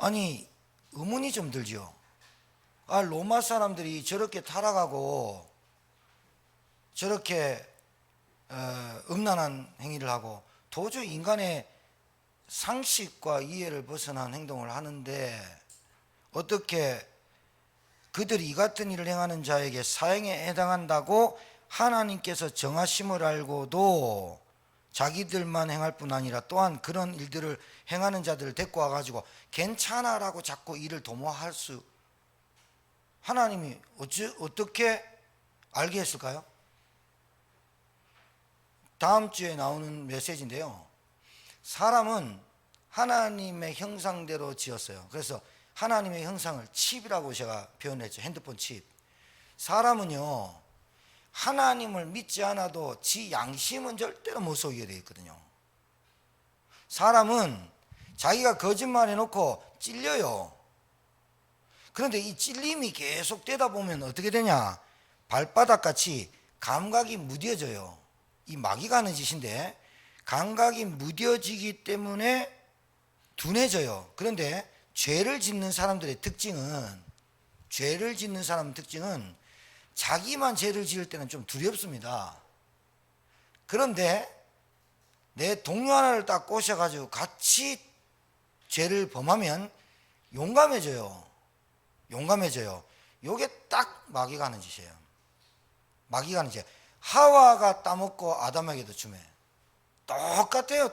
아니, 의문이 좀 들지요. 아, 로마 사람들이 저렇게 타락하고 저렇게 음란한 행위를 하고 도저히 인간의 상식과 이해를 벗어난 행동을 하는데 어떻게 그들이 이 같은 일을 행하는 자에게 사형에 해당한다고 하나님께서 정하심을 알고도 자기들만 행할 뿐 아니라 또한 그런 일들을 행하는 자들을 데리고 와가지고 괜찮아라고 자꾸 이를 도모할 수, 하나님이 어떻게 알게 했을까요? 다음 주에 나오는 메시지인데요. 사람은 하나님의 형상대로 지었어요. 그래서 하나님의 형상을 칩이라고 제가 표현했죠. 핸드폰 칩. 사람은요, 하나님을 믿지 않아도 지 양심은 절대로 못 속이게 되어 있거든요. 사람은 자기가 거짓말 해놓고 찔려요. 그런데 이 찔림이 계속 되다 보면 어떻게 되냐? 발바닥같이 감각이 무뎌져요. 이 마귀가 하는 짓인데 감각이 무뎌지기 때문에 둔해져요. 그런데 죄를 짓는 사람의 특징은 자기만 죄를 지을 때는 좀 두렵습니다. 그런데 내 동료 하나를 딱 꼬셔가지고 같이 죄를 범하면 용감해져요. 요게 딱 마귀가 하는 짓이에요. 마귀가 하는 짓. 하와가 따먹고 아담에게도 주매.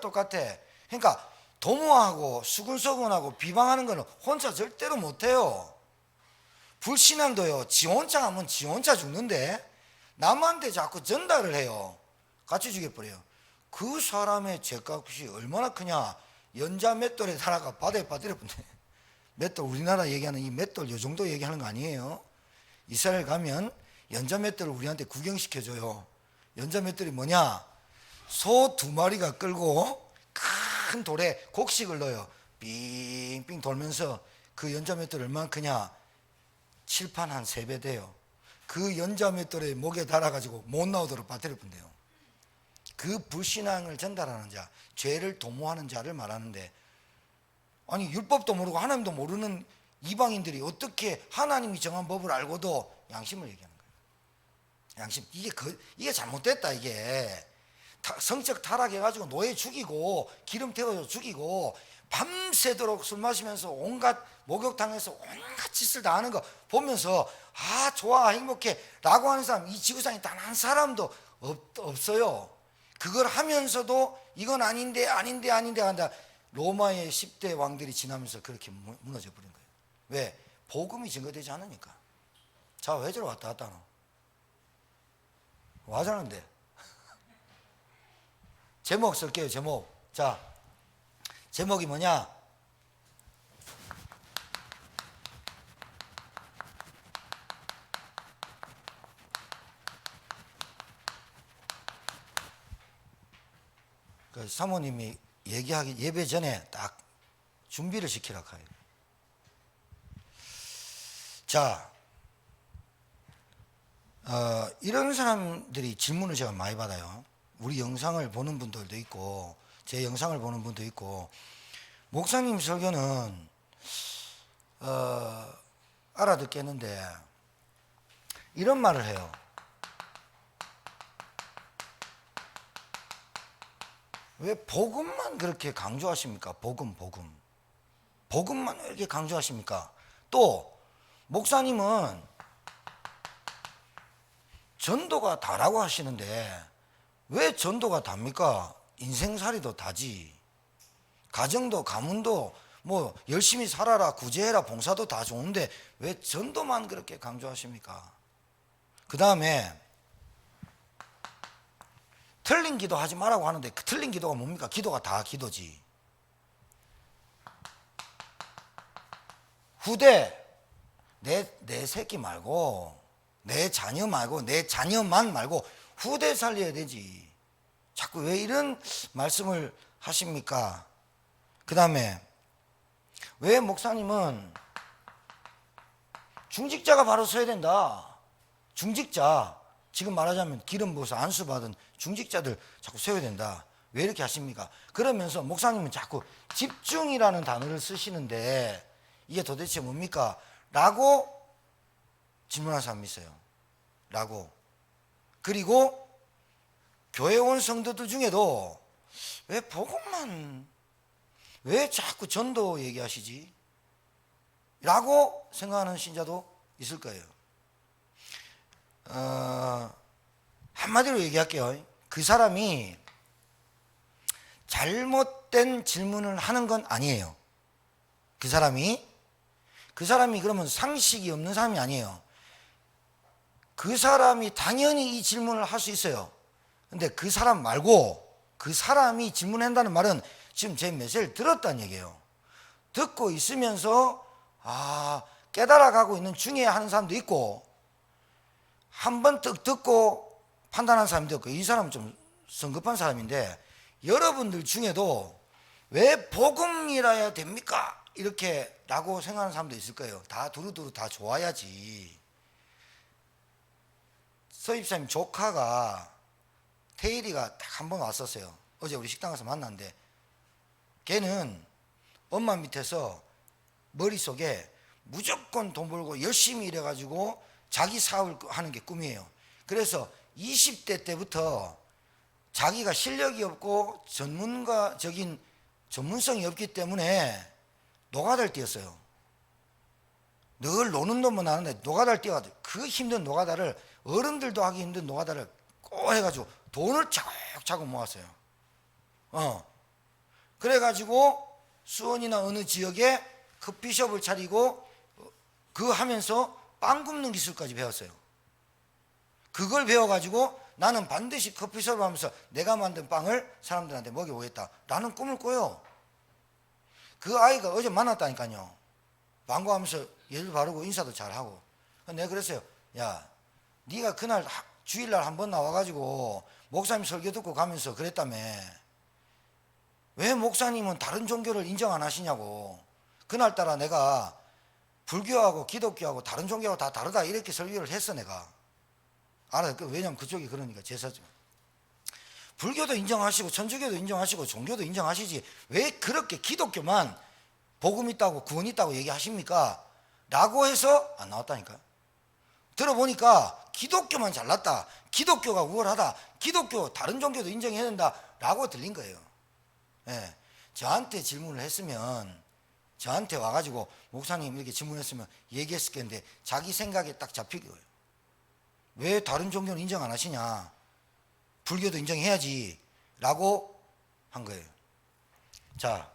똑같아. 그러니까 도모하고 수근수근하고 비방하는 거는 혼자 절대로 못해요. 불신앙도요, 지 혼자 하면 지 혼자 죽는데 남한테 자꾸 전달을 해요. 같이 죽여버려요. 그 사람의 죄값이 얼마나 크냐? 연자 맷돌에 달아가 바다에 빠뜨려본대. 맷돌, 우리나라 얘기하는 이 맷돌 요 정도 얘기하는 거 아니에요. 이스라엘 가면 연자 맷돌을 우리한테 구경시켜줘요. 연자 맷돌이 뭐냐? 소 2마리가 끌고 큰 돌에 곡식을 넣어요. 빙빙 돌면서 그 연자 맷돌이 얼마나 크냐? 칠판 한 3배 돼요. 그 연자 맷돌에 목에 달아가지고 못 나오도록 빠뜨려 본대요. 그 불신앙을 전달하는 자, 죄를 도모하는 자를 말하는데, 아니 율법도 모르고 하나님도 모르는 이방인들이 어떻게 하나님이 정한 법을 알고도 양심을 얘기하는 거예요. 양심, 이게 잘못됐다. 이게 성적 타락해가지고 노예 죽이고 기름 태워서 죽이고 밤새도록 술 마시면서 온갖 목욕탕에서 온갖 짓을 다 하는 거 보면서 아 좋아 행복해 라고 하는 사람 이 지구상에 단 한 사람도 없어요. 그걸 하면서도 이건 아닌데 한다. 로마의 10대 왕들이 지나면서 그렇게 무너져 버린 거예요. 왜? 복음이 증거되지 않으니까. 자, 왜 저러 왔다 갔다 하노? 뭐 하자는데? 제목 쓸게요. 제목. 자, 제목이 뭐냐? 그 사모님이 얘기하기 예배 전에 딱 준비를 시키라고 해요. 자, 이런 사람들이 질문을 제가 많이 받아요. 우리 영상을 보는 분들도 있고 제 영상을 보는 분도 있고, 목사님 설교는 알아듣겠는데 이런 말을 해요. 왜 복음만 그렇게 강조하십니까? 복음만 왜 이렇게 강조하십니까? 또 목사님은 전도가 다라고 하시는데 왜 전도가 답니까? 인생살이도 다지. 가정도 가문도 뭐 열심히 살아라, 구제해라, 봉사도 다 좋은데 왜 전도만 그렇게 강조하십니까? 그 다음에 틀린 기도 하지 말라고 하는데 그 틀린 기도가 뭡니까? 기도가 다 기도지. 후대 내 새끼 말고 내 자녀 말고 내 자녀만 말고 후대 살려야 되지. 자꾸 왜 이런 말씀을 하십니까? 그 다음에 왜 목사님은 중직자가 바로 서야 된다. 중직자, 지금 말하자면 기름 부어서 안수 받은 중직자들 자꾸 세워야 된다. 왜 이렇게 하십니까? 그러면서 목사님은 자꾸 집중이라는 단어를 쓰시는데 이게 도대체 뭡니까? 라고 질문하는 사람이 있어요. 라고. 그리고 교회 온 성도들 중에도 왜 복음만, 왜 자꾸 전도 얘기하시지? 라고 생각하는 신자도 있을 거예요. 한마디로 얘기할게요. 그 사람이 잘못된 질문을 하는 건 아니에요. 그 사람이 그러면 상식이 없는 사람이 아니에요. 그 사람이 당연히 이 질문을 할 수 있어요. 근데 그 사람 말고 그 사람이 질문한다는 말은 지금 제 메시지를 들었다는 얘기예요. 듣고 있으면서 깨달아가고 있는 중에 하는 사람도 있고, 한 번 듣고 판단하는 사람도 있고, 이 사람은 좀 성급한 사람인데, 여러분들 중에도 왜 복음이라야 됩니까? 이렇게 라고 생각하는 사람도 있을 거예요. 다 두루두루 다 좋아야지. 서입사님 조카가, 태일이가 딱 한 번 왔었어요. 어제 우리 식당 가서 만났는데, 걔는 엄마 밑에서 머릿속에 무조건 돈 벌고 열심히 일해가지고 자기 사업을 하는 게 꿈이에요. 그래서 20대 때부터 자기가 실력이 없고 전문성이 없기 때문에 노가다를 뛰었어요. 늘 노는 놈만 하는데 노가다를 뛰어가지고, 그 힘든 노가다를, 어른들도 하기 힘든 노가다를 꼭 해가지고 돈을 차곡차곡 모았어요. 그래가지고 수원이나 어느 지역에 커피숍을 차리고 그거 하면서 빵 굽는 기술까지 배웠어요. 그걸 배워가지고 나는 반드시 커피숍을 하면서 내가 만든 빵을 사람들한테 먹여보겠다 라는 꿈을 꿔요. 그 아이가 어제 만났다니까요. 반가워하면서 예를 바르고 인사도 잘하고. 내가 그랬어요. 야, 네가 그날 주일날 한번 나와가지고 목사님 설교 듣고 가면서 그랬다며. 왜 목사님은 다른 종교를 인정 안 하시냐고. 그날따라 내가 불교하고 기독교하고 다른 종교하고 다 다르다 이렇게 설교를 했어. 내가 알아요. 왜냐면 그쪽이 그러니까 제사죠. 불교도 인정하시고 천주교도 인정하시고 종교도 인정하시지 왜 그렇게 기독교만 복음 있다고 구원 있다고 얘기하십니까? 라고 해서 안 나왔다니까. 들어보니까 기독교만 잘났다, 기독교가 우월하다, 기독교 다른 종교도 인정해야 된다 라고 들린 거예요. 예, 저한테 질문을 했으면, 저한테 와가지고 목사님 이렇게 질문했으면 얘기했을 텐데 자기 생각에 딱 잡히고요. 왜 다른 종교는 인정 안 하시냐, 불교도 인정해야지 라고 한 거예요. 자,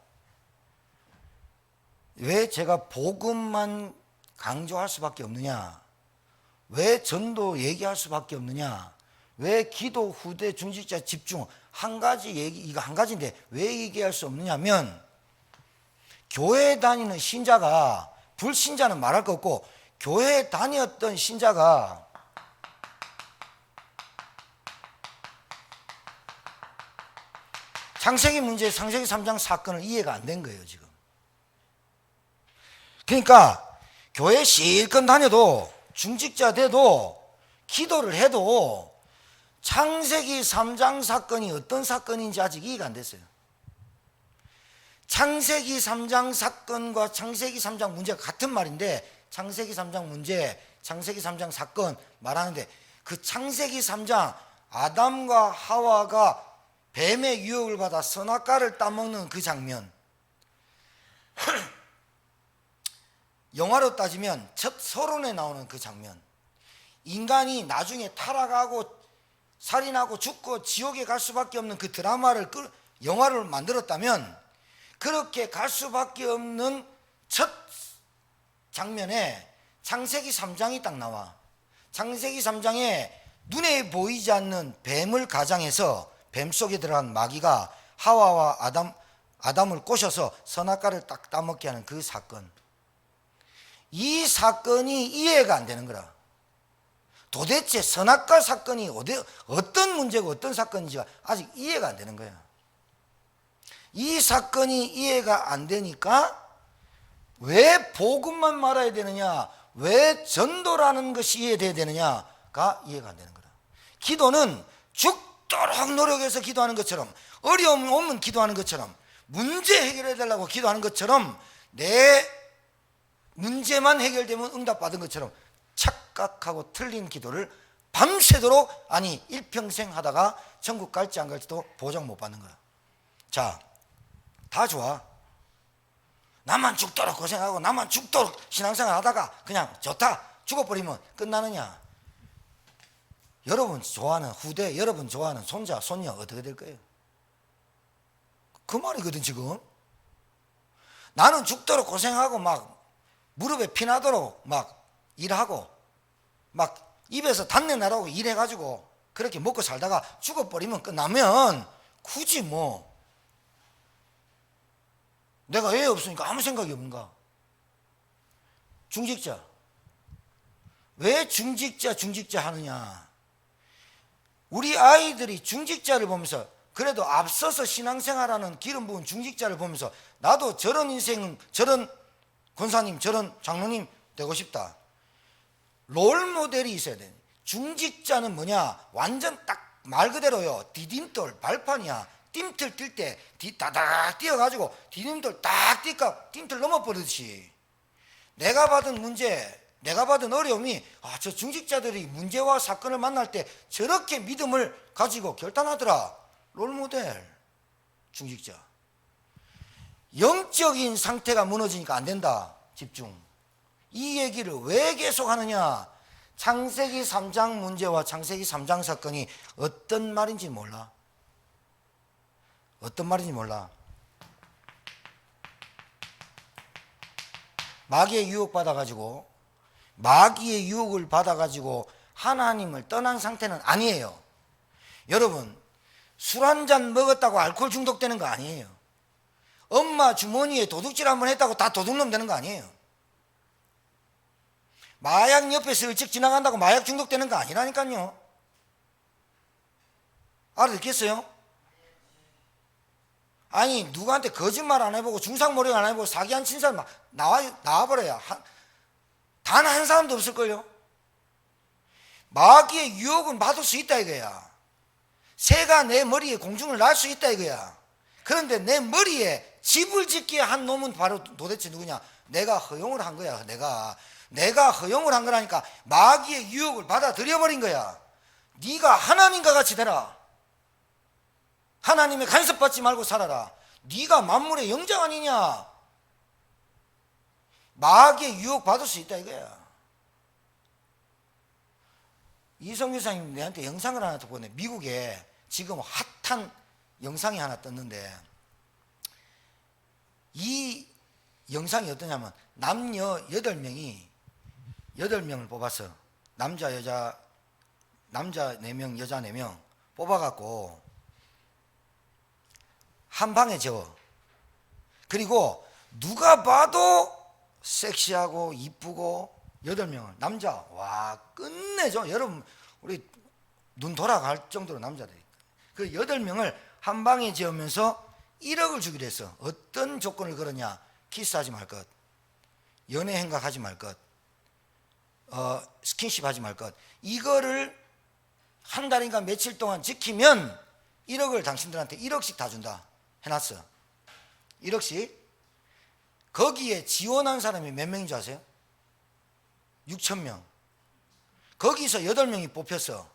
왜 제가 복음만 강조할 수밖에 없느냐, 왜 전도 얘기할 수밖에 없느냐, 왜 기도 후대 중직자 집중 한 가지 얘기, 이거 한 가지인데 왜 얘기할 수 없느냐면, 교회 다니는 신자가, 불신자는 말할 거 없고 교회 다녔던 신자가 창세기 문제, 창세기 3장 사건을 이해가 안 된 거예요 지금. 그러니까 교회 실컷 다녀도 중직자 돼도 기도를 해도 창세기 3장 사건이 어떤 사건인지 아직 이해가 안 됐어요. 창세기 3장 사건과 창세기 3장 문제가 같은 말인데, 창세기 3장 문제, 창세기 3장 사건 말하는데, 그 창세기 3장 아담과 하와가 뱀의 유혹을 받아 선악과를 따먹는 그 장면, 영화로 따지면 첫 서론에 나오는 그 장면, 인간이 나중에 타락하고 살인하고 죽고 지옥에 갈 수밖에 없는 그 드라마를, 영화를 만들었다면 그렇게 갈 수밖에 없는 첫 장면에 창세기 3장이 딱 나와. 창세기 3장에 눈에 보이지 않는 뱀을 가장해서 뱀 속에 들어간 마귀가 하와와 아담을 꼬셔서 선악과를 딱 따먹게 하는 그 사건, 이 사건이 이해가 안 되는 거라. 도대체 선악과 사건이 어떤 문제고 어떤 사건인지가 아직 이해가 안 되는 거야. 이 사건이 이해가 안 되니까 왜 복음만 말아야 되느냐, 왜 전도라는 것이 이해돼야 되느냐가 이해가 안 되는 거다. 기도는 죽도록 노력해서 기도하는 것처럼, 어려움 오면 기도하는 것처럼, 문제 해결해 달라고 기도하는 것처럼 내 문제만 해결되면 응답받은 것처럼 착각하고 틀린 기도를 밤새도록, 아니 일평생 하다가 천국 갈지 안 갈지도 보장 못 받는 거야. 자, 다 좋아. 나만 죽도록 고생하고 나만 죽도록 신앙생활 하다가 그냥 좋다 죽어버리면 끝나느냐? 여러분 좋아하는 후대, 여러분 좋아하는 손자, 손녀 어떻게 될 거예요? 그 말이거든. 지금 나는 죽도록 고생하고 막 무릎에 피나도록 막 일하고 막 입에서 단내 나라고 일해가지고 그렇게 먹고 살다가 죽어버리면 끝나면 굳이 뭐 내가 애 없으니까 아무 생각이 없는가? 중직자. 왜 중직자 하느냐? 우리 아이들이 중직자를 보면서 그래도 앞서서 신앙생활하는 기름 부은 중직자를 보면서 나도 저런 인생, 저런 권사님, 저런 장로님 되고 싶다. 롤 모델이 있어야 돼. 중직자는 뭐냐? 완전 딱 말 그대로요. 디딤돌 발판이야. 띵틀 뛸 때 다닥 뛰어가지고 디딤돌 딱 뛰니까 띵틀 넘어버리듯이 내가 받은 문제, 내가 받은 어려움이 저 중직자들이 문제와 사건을 만날 때 저렇게 믿음을 가지고 결단하더라. 롤모델 중직자. 영적인 상태가 무너지니까 안 된다. 집중. 이 얘기를 왜 계속 하느냐? 창세기 3장 문제와 창세기 3장 사건이 어떤 말인지 몰라. 어떤 말인지 몰라. 마귀의 유혹받아가지고, 마귀의 유혹을 받아가지고 하나님을 떠난 상태는 아니에요. 여러분, 술 한 잔 먹었다고 알코올 중독되는 거 아니에요. 엄마 주머니에 도둑질 한번 했다고 다 도둑놈 되는 거 아니에요. 마약 옆에 슬쩍 지나간다고 마약 중독되는 거 아니라니까요. 알아듣겠어요? 아니 누구한테 거짓말 안 해보고 중상모략 안 해보고 사기 안 친 사람 나와버려야 단 한 사람도 없을걸요. 마귀의 유혹은 받을 수 있다 이거야. 새가 내 머리에 공중을 날 수 있다 이거야. 그런데 내 머리에 집을 짓기에 한 놈은 바로 도대체 누구냐? 내가 허용을 한 거야. 내가 허용을 한 거라니까. 마귀의 유혹을 받아들여버린 거야. 네가 하나님과 같이 되라. 하나님의 간섭받지 말고 살아라. 네가 만물의 영장 아니냐? 마귀의 유혹 받을 수 있다 이거야. 이성규 사님 내한테 영상을 하나 보내. 미국에 지금 핫한 영상이 하나 떴는데 이 영상이 어떠냐면 남녀 8명을 뽑았어. 남자 4명, 여자 4명 뽑아갖고 한 방에 재워. 그리고 누가 봐도 섹시하고 이쁘고 8명을 남자, 와 끝내죠. 여러분 우리 눈 돌아갈 정도로 남자들이. 그 8명을 한 방에 재우면서 1억을 주기로 했어. 어떤 조건을 걸었냐? 키스하지 말 것, 연애 행각하지 말 것, 스킨십 하지 말 것. 이거를 한 달인가 며칠 동안 지키면 1억을 당신들한테 1억씩 다 준다 해놨어. 1억씩. 거기에 지원한 사람이 몇 명인 줄 아세요? 6,000명. 거기서 8명이 뽑혔어.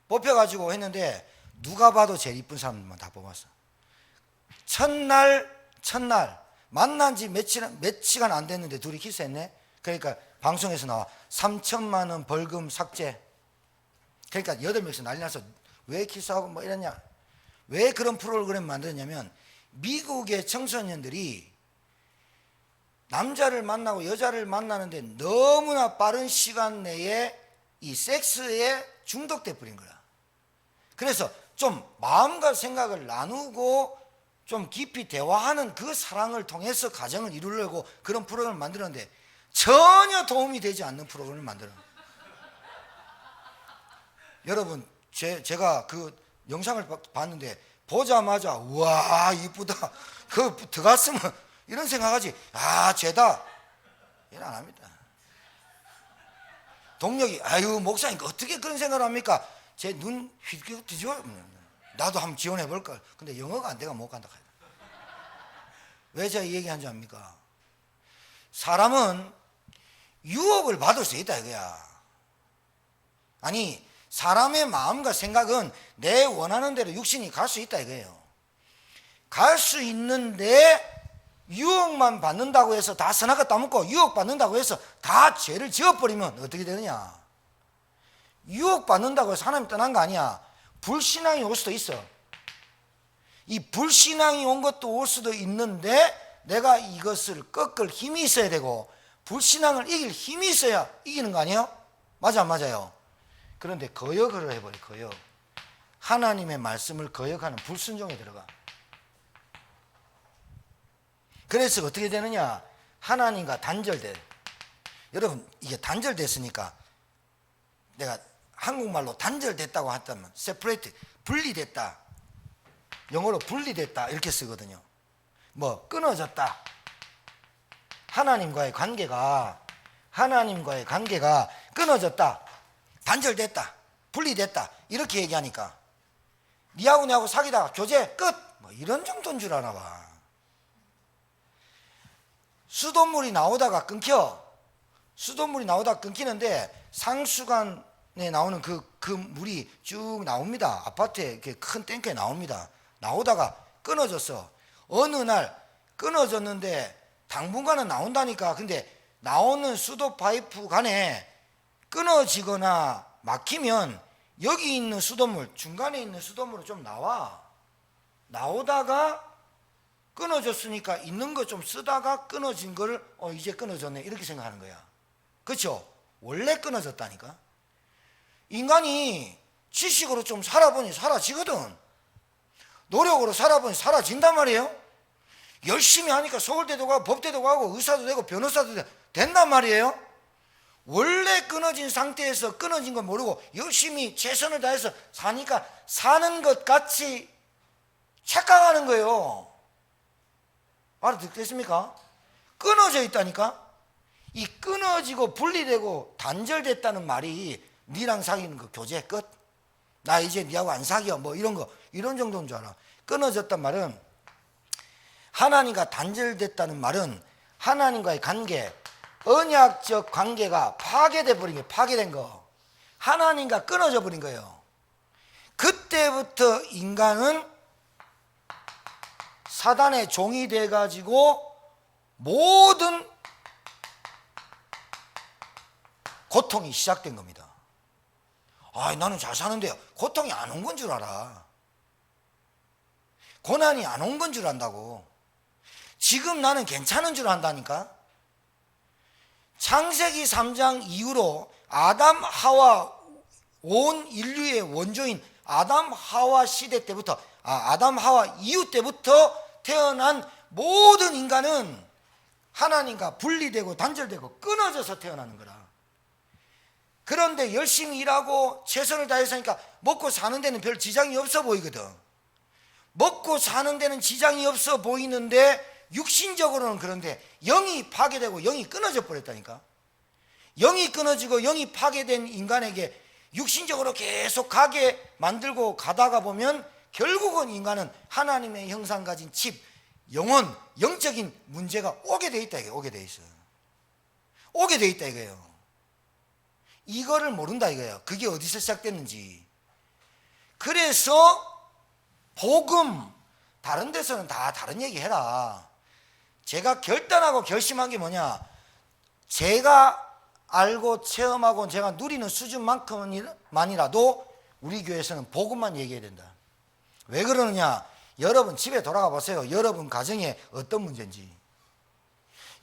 뽑혀가지고 했는데 누가 봐도 제일 이쁜 사람만 다 뽑았어. 첫날 만난 지 몇 시간 안 됐는데 둘이 키스했네. 그러니까 방송에서 나와 3천만 원 벌금 삭제. 그러니까 8명이서 난리 나서 왜 키스하고 뭐 이랬냐. 왜 그런 프로그램 만들었냐면 미국의 청소년들이 남자를 만나고 여자를 만나는데 너무나 빠른 시간 내에 이 섹스에 중독돼 버린 거야. 그래서 좀 마음과 생각을 나누고 좀 깊이 대화하는 그 사랑을 통해서 가정을 이루려고 그런 프로그램을 만들었는데 전혀 도움이 되지 않는 프로그램을 만들어. 여러분 제가 그 영상을 봤는데 보자마자 우와 이쁘다. 그 들어갔으면 이런 생각하지. 죄다. 이런 안 합니다. 동력이 아유 목사님 어떻게 그런 생각을 합니까? 제 눈 휘게 뒤집어. 나도 한번 지원해 볼걸. 근데 영어가 안 돼가 못 간다. 왜 제가 이 얘기한 줄 압니까? 사람은 유혹을 받을 수 있다 이거야. 아니 사람의 마음과 생각은 내 원하는 대로 육신이 갈 수 있다 이거예요. 갈 수 있는데 유혹만 받는다고 해서 다 선악과 따먹고 유혹 받는다고 해서 다 죄를 지어버리면 어떻게 되느냐. 유혹 받는다고 해서 하나님 떠난 거 아니야. 불신앙이 올 수도 있어. 이 불신앙이 온 것도 올 수도 있는데 내가 이것을 꺾을 힘이 있어야 되고 불신앙을 이길 힘이 있어야 이기는 거 아니에요? 맞아 안 맞아요? 그런데 거역을 해버려. 거역. 하나님의 말씀을 거역하는 불순종에 들어가. 그래서 어떻게 되느냐. 하나님과 단절돼. 여러분 이게 단절됐으니까 내가 한국말로 단절됐다고 했다면 separate, 분리됐다. 영어로 분리됐다 이렇게 쓰거든요. 뭐 끊어졌다. 하나님과의 관계가 끊어졌다. 단절됐다. 분리됐다. 이렇게 얘기하니까 니하고 내하고 사귀다가 교제 끝. 뭐 이런 정도인 줄 아나 봐. 수돗물이 나오다가 끊기는데 상수관에 나오는 그 물이 쭉 나옵니다. 아파트에 이렇게 큰 탱크에 나옵니다. 나오다가 끊어졌어. 어느 날 끊어졌는데 당분간은 나온다니까. 근데 나오는 수도 파이프 간에 끊어지거나 막히면 여기 있는 수돗물, 중간에 있는 수돗물은 좀 나오다가 끊어졌으니까 있는 거 좀 쓰다가 끊어진 거를 이제 끊어졌네 이렇게 생각하는 거야. 그렇죠? 원래 끊어졌다니까. 인간이 지식으로 좀 살아보니 사라지거든. 노력으로 살아보니 사라진단 말이에요. 열심히 하니까 서울대도 가고 법대도 가고 의사도 되고 변호사도 된단 말이에요. 원래 끊어진 상태에서 끊어진 거 모르고 열심히 최선을 다해서 사니까 사는 것 같이 착각하는 거예요. 알아듣겠습니까? 끊어져 있다니까. 이 끊어지고 분리되고 단절됐다는 말이 니랑 사귀는 거 교제 끝. 나 이제 니하고 안 사귀어. 뭐 이런 거 이런 정도인 줄 알아. 끊어졌단 말은 하나님과 단절됐다는 말은 하나님과의 관계, 언약적 관계가 파괴돼 버린 게 파괴된 거. 하나님과 끊어져 버린 거예요. 그때부터 인간은 사단의 종이 돼 가지고 모든 고통이 시작된 겁니다. 나는 잘 사는데요. 고통이 안 온 건 줄 알아. 고난이 안 온 건 줄 안다고. 지금 나는 괜찮은 줄 안다니까. 창세기 3장 이후로 아담 하와 온 인류의 원조인 아담 하와 시대 때부터 아담 하와 이후 때부터 태어난 모든 인간은 하나님과 분리되고 단절되고 끊어져서 태어나는 거라. 그런데 열심히 일하고 최선을 다해서 하니까 먹고 사는 데는 별 지장이 없어 보이거든. 먹고 사는 데는 지장이 없어 보이는데 육신적으로는 그런데 영이 파괴되고 영이 끊어져 버렸다니까. 영이 끊어지고 영이 파괴된 인간에게 육신적으로 계속 가게 만들고 가다가 보면 결국은 인간은 하나님의 형상 가진 칩, 영혼, 영적인 문제가 오게 돼 있다 이게. 오게 돼 있어. 오게 돼 있다 이거예요. 이거를 모른다 이거예요. 그게 어디서 시작됐는지. 그래서 복음, 다른 데서는 다 다른 얘기 해라. 제가 결단하고 결심한 게 뭐냐, 제가 알고 체험하고 제가 누리는 수준만큼만이라도 우리 교회에서는 복음만 얘기해야 된다. 왜 그러느냐, 여러분 집에 돌아가 보세요. 여러분 가정에 어떤 문제인지.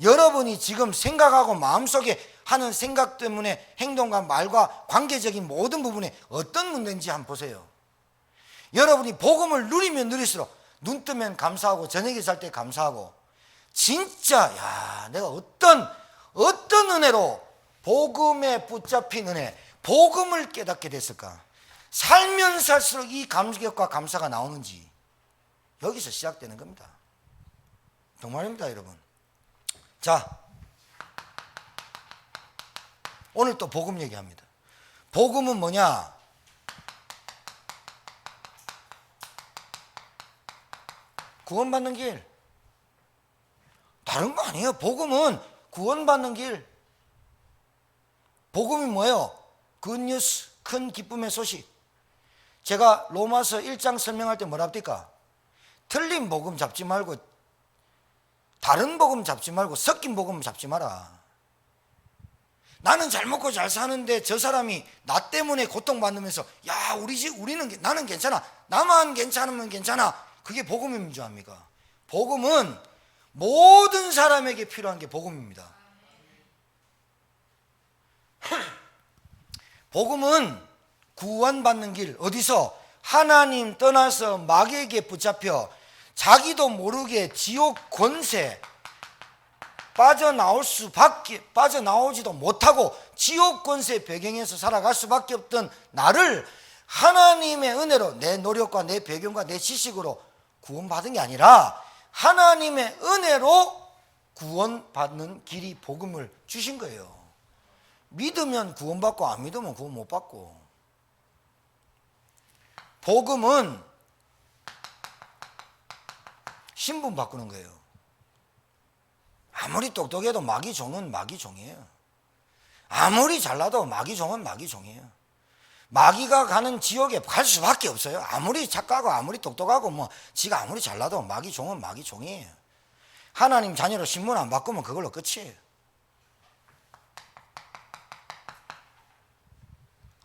여러분이 지금 생각하고 마음속에 하는 생각 때문에 행동과 말과 관계적인 모든 부분에 어떤 문제인지 한번 보세요. 여러분이 복음을 누리면 누릴수록 눈 뜨면 감사하고 저녁에 잘 때 감사하고, 진짜 내가 어떤 은혜로 복음에 붙잡힌 은혜, 복음을 깨닫게 됐을까. 살면 살수록 이 감격과 감사가 나오는지 여기서 시작되는 겁니다. 정말입니다 여러분. 자, 오늘 또 복음 얘기합니다. 복음은 뭐냐? 구원받는 길. 다른 거 아니에요. 복음은 구원받는 길. 복음이 뭐예요? 굿뉴스, 큰 기쁨의 소식. 제가 로마서 1장 설명할 때 뭐라 합니까? 틀린 복음 잡지 말고, 다른 복음 잡지 말고 섞인 복음 잡지 마라. 나는 잘 먹고 잘 사는데 저 사람이 나 때문에 고통받으면서 야 우리는 나는 괜찮아, 나만 괜찮으면 괜찮아, 그게 복음인 줄 압니까? 복음은 모든 사람에게 필요한 게 복음입니다. 복음은 구원받는 길, 어디서? 하나님 떠나서 마귀에게 붙잡혀 자기도 모르게 지옥 권세 빠져나오지도 못하고 지옥 권세 배경에서 살아갈 수밖에 없던 나를 하나님의 은혜로, 내 노력과 내 배경과 내 지식으로 구원받은 게 아니라 하나님의 은혜로 구원받는 길이 복음을 주신 거예요. 믿으면 구원받고 안 믿으면 구원 못 받고. 복음은 신분 바꾸는 거예요. 아무리 똑똑해도 마귀 종은 마귀 종이에요. 아무리 잘나도 마귀 종은 마귀 종이에요. 마귀가 가는 지옥에 갈 수밖에 없어요. 아무리 착하고 아무리 똑똑하고 뭐 지가 아무리 잘나도 마귀 종은 마귀 종이에요. 하나님 자녀로 신분 안 바꾸면 그걸로 끝이에요.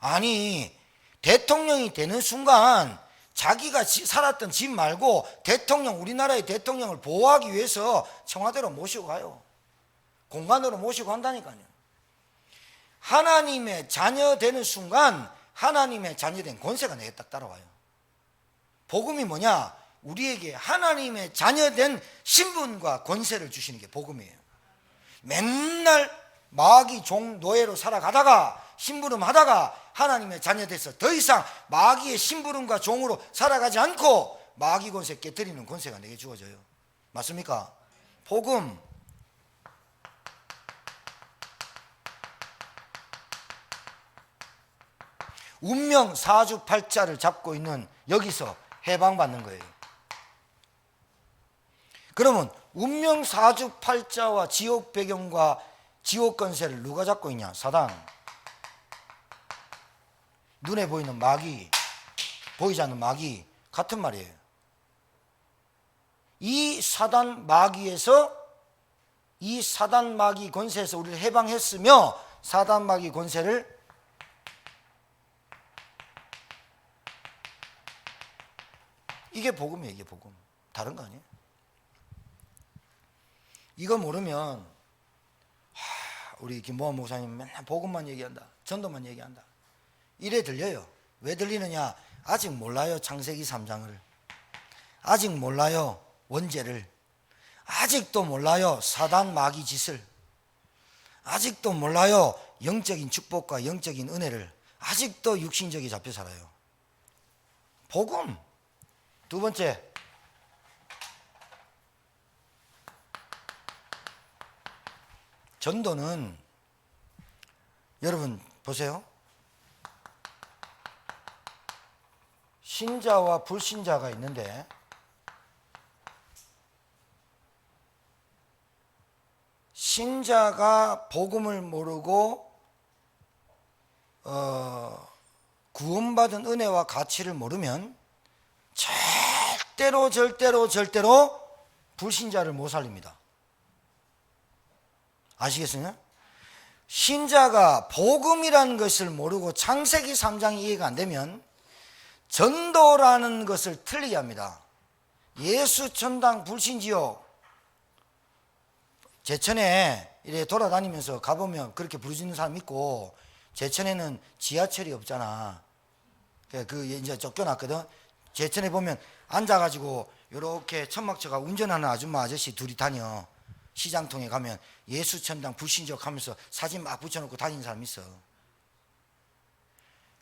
아니, 대통령이 되는 순간 자기가 살았던 집 말고 우리나라의 대통령을 보호하기 위해서 청와대로 모시고 가요. 공간으로 모시고 한다니까요. 하나님의 자녀 되는 순간 하나님의 자녀된 권세가 내게 딱 따라와요. 복음이 뭐냐? 우리에게 하나님의 자녀된 신분과 권세를 주시는 게 복음이에요. 맨날 마귀 종 노예로 살아가다가 심부름하다가 하나님의 자녀 돼서 더 이상 마귀의 심부름과 종으로 살아가지 않고 마귀 권세 깨뜨리는 권세가 내게 주어져요. 맞습니까? 복음. 운명 사주팔자를 잡고 있는 여기서 해방받는 거예요. 그러면 운명 사주팔자와 지옥 배경과 지옥 권세를 누가 잡고 있냐? 사단. 눈에 보이는 마귀, 보이지 않는 마귀, 같은 말이에요. 이 사단 마귀 권세에서 우리를 해방했으며, 사단 마귀 권세를 이게 복음이에요. 이게 복음. 다른 거 아니에요? 이거 모르면 우리 김보환 목사님 맨날 복음만 얘기한다, 전도만 얘기한다, 이래 들려요. 왜 들리느냐? 아직 몰라요. 창세기 3장을 아직 몰라요. 원죄를 아직도 몰라요. 사단 마귀 짓을 아직도 몰라요. 영적인 축복과 영적인 은혜를 아직도 육신적이 잡혀 살아요. 복음. 두 번째, 전도는 여러분 보세요. 신자와 불신자가 있는데 신자가 복음을 모르고 구원받은 은혜와 가치를 모르면 절대로 불신자를 못 살립니다. 아시겠어요? 신자가 복음이라는 것을 모르고 창세기 3장이 이해가 안 되면 전도라는 것을 틀리게 합니다. 예수 천당 불신지옥. 제천에 이렇게 돌아다니면서 가보면 그렇게 부르짖는 사람 있고, 제천에는 지하철이 없잖아. 그 이제 쫓겨났거든. 제천에 보면 앉아가지고 이렇게 천막쳐가 운전하는 아줌마 아저씨 둘이 다녀. 시장통에 가면 예수 천당 불신지옥 하면서 사진 막 붙여놓고 다니는 사람 있어.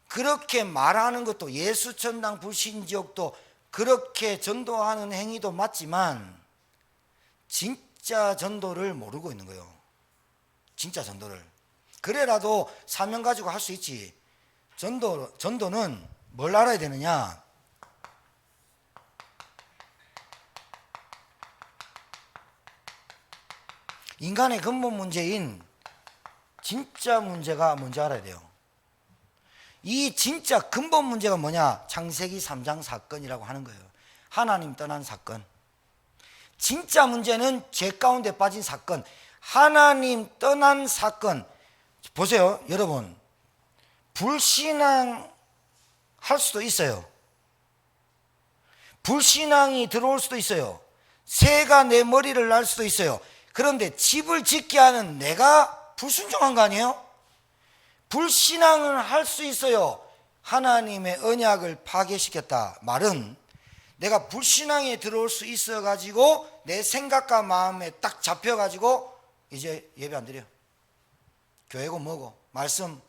그렇게 말하는 것도, 예수 천당 불신지옥도 그렇게 전도하는 행위도 맞지만 진짜 전도를 모르고 있는 거예요. 진짜 전도를. 그래라도 사명 가지고 할 수 있지. 전도는 뭘 알아야 되느냐? 인간의 근본 문제인 진짜 문제가 뭔지 알아야 돼요. 이 진짜 근본 문제가 뭐냐? 창세기 3장 사건이라고 하는 거예요. 하나님 떠난 사건. 진짜 문제는 죄 가운데 빠진 사건, 하나님 떠난 사건. 보세요, 여러분. 불신앙 할 수도 있어요. 불신앙이 들어올 수도 있어요. 새가 내 머리를 날 수도 있어요. 그런데 집을 짓게 하는 내가 불순종한 거 아니에요? 불신앙을 할 수 있어요. 하나님의 언약을 파괴시켰다 말은 내가 불신앙에 들어올 수 있어 가지고 내 생각과 마음에 딱 잡혀 가지고 이제 예배 안 드려. 교회고 뭐고 말씀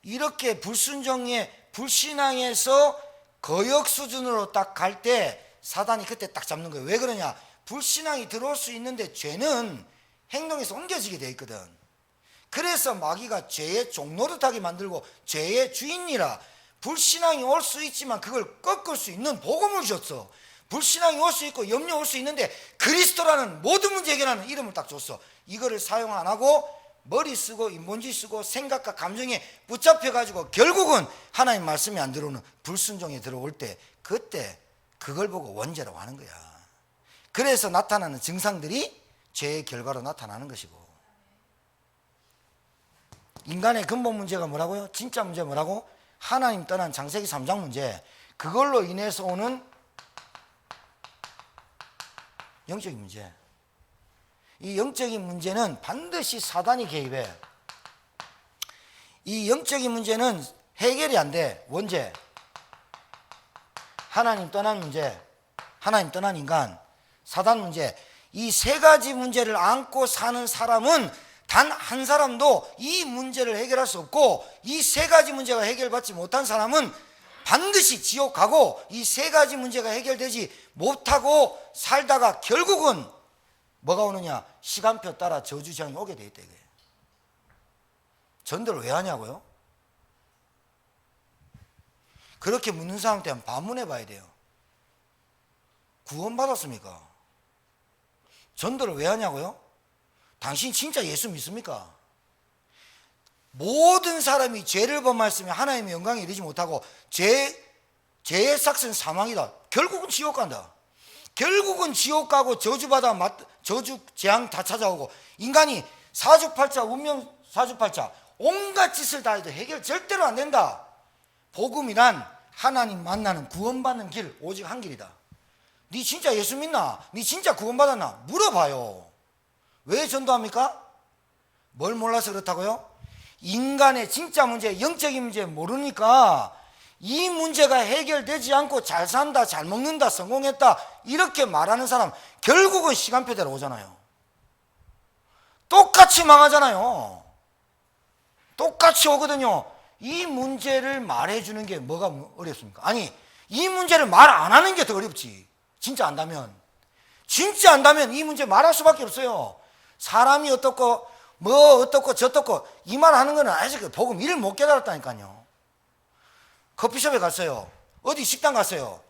이렇게 불순종에 불신앙에서 거역 수준으로 딱 갈 때 사단이 그때 딱 잡는 거예요. 왜 그러냐? 불신앙이 들어올 수 있는데 죄는 행동에서 옮겨지게 돼 있거든. 그래서 마귀가 죄의 종노릇하게 만들고 죄의 주인이라 불신앙이 올 수 있지만 그걸 꺾을 수 있는 복음을 줬어. 불신앙이 올 수 있고 염려 올 수 있는데 그리스도라는 모든 문제 해결하는 이름을 딱 줬어. 이거를 사용 안 하고 머리 쓰고 인본주의 쓰고 생각과 감정에 붙잡혀 가지고 결국은 하나님 말씀이 안 들어오는 불순종에 들어올 때 그때 그걸 보고 원죄라고 하는 거야. 그래서 나타나는 증상들이 죄의 결과로 나타나는 것이고, 인간의 근본 문제가 뭐라고요? 진짜 문제 뭐라고? 하나님 떠난 창세기 3장 문제. 그걸로 인해서 오는 영적인 문제. 이 영적인 문제는 반드시 사단이 개입해. 이 영적인 문제는 해결이 안 돼. 원죄, 하나님 떠난 문제, 하나님 떠난 인간, 사단 문제. 이 세 가지 문제를 안고 사는 사람은 단 한 사람도 이 문제를 해결할 수 없고, 이 세 가지 문제가 해결받지 못한 사람은 반드시 지옥 가고, 이 세 가지 문제가 해결되지 못하고 살다가 결국은 뭐가 오느냐? 시간표 따라 저주장이 오게 돼 있다 이거예요. 전도를 왜 하냐고요? 그렇게 묻는 사람한테 한번 반문해 봐야 돼요. 구원받았습니까? 전도를 왜 하냐고요? 당신 진짜 예수 믿습니까? 모든 사람이 죄를 범하였으면 하나님의 영광에 이르지 못하고 죄의 삭은 사망이다. 결국은 지옥 간다. 결국은 지옥 가고 저주받아 저주 재앙 다 찾아오고, 인간이 사주팔자 운명 사주팔자 온갖 짓을 다 해도 해결 절대로 안 된다. 복음이란 하나님 만나는 구원받는 길, 오직 한 길이다. 네 진짜 예수 믿나? 네 진짜 구원받았나? 물어봐요. 왜 전도합니까? 뭘 몰라서 그렇다고요? 인간의 진짜 문제, 영적인 문제 모르니까 이 문제가 해결되지 않고 잘 산다, 잘 먹는다, 성공했다 이렇게 말하는 사람 결국은 시간표대로 오잖아요. 똑같이 망하잖아요. 똑같이 오거든요. 이 문제를 말해주는 게 뭐가 어렵습니까? 아니, 이 문제를 말 안 하는 게 더 어렵지. 진짜 안다면 이 문제 말할 수밖에 없어요. 사람이 어떻고 뭐 어떻고 저떻고 이 말 하는 거는 아직 복음 이를 못 깨달았다니까요. 커피숍에 갔어요. 어디 식당 갔어요.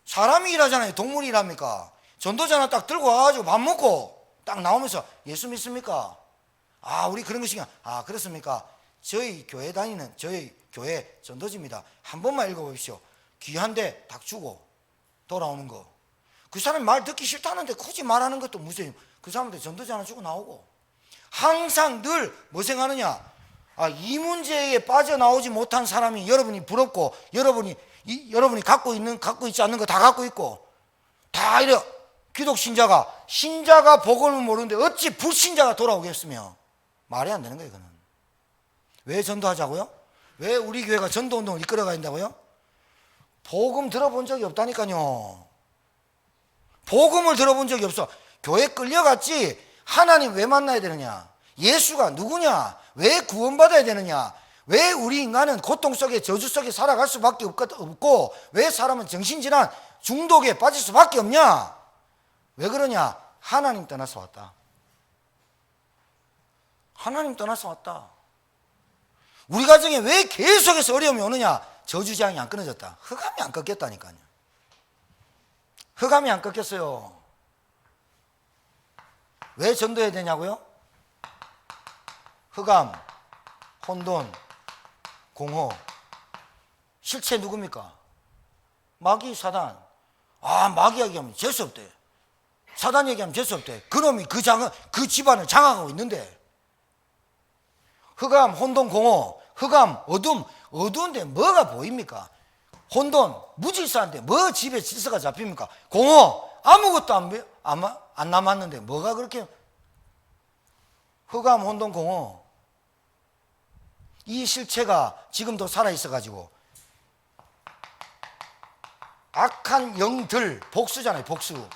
사람이 일하잖아요. 동물이 일합니까? 전도자 하나 딱 들고 와가지고 밥 먹고 딱 나오면서 예수 믿습니까? 아, 우리 그런 것이 아, 그렇습니까? 저희 교회 다니는 저희 교회 전도지입니다. 한 번만 읽어보십시오. 귀한데 딱 주고 돌아오는 거. 그 사람이 말 듣기 싫다는데 굳이 말하는 것도 무슨, 그 사람한테 전도지 하나 주고 나오고. 항상 늘 뭐 생각하느냐? 아, 이 문제에 빠져나오지 못한 사람이 여러분이 부럽고, 여러분이 갖고 있지 않는 거 다 갖고 있고, 다 이래. 기독 신자가 복음을 모르는데 어찌 불신자가 돌아오겠으며. 말이 안 되는 거예요, 그는. 왜 전도하자고요? 왜 우리 교회가 전도운동을 이끌어가야 된다고요? 복음 들어본 적이 없다니까요. 복음을 들어본 적이 없어. 교회 끌려갔지. 하나님 왜 만나야 되느냐? 예수가 누구냐? 왜 구원받아야 되느냐? 왜 우리 인간은 고통 속에 저주 속에 살아갈 수밖에 없고, 왜 사람은 정신질환 중독에 빠질 수밖에 없냐? 왜 그러냐? 하나님 떠나서 왔다. 하나님 떠나서 왔다. 우리 가정에 왜 계속해서 어려움이 오느냐? 저주장이 안 끊어졌다. 흑암이 안 꺾였다니까요. 흑암이 안 꺾였어요. 왜 전도해야 되냐고요? 흑암, 혼돈, 공허. 실체 누굽니까? 마귀, 사단. 아, 마귀 얘기하면 재수 없대. 사단 얘기하면 재수 없대. 그놈이 그 집안을 장악하고 있는데. 흑암, 혼돈, 공허. 흑암, 어둠. 어두운데 뭐가 보입니까? 혼돈, 무질서한데 뭐 집에 질서가 잡힙니까? 공허, 아무것도 안 남았는데 뭐가 그렇게. 흑암, 혼돈, 공허. 이 실체가 지금도 살아있어가지고 악한 영들, 복수잖아요, 복수.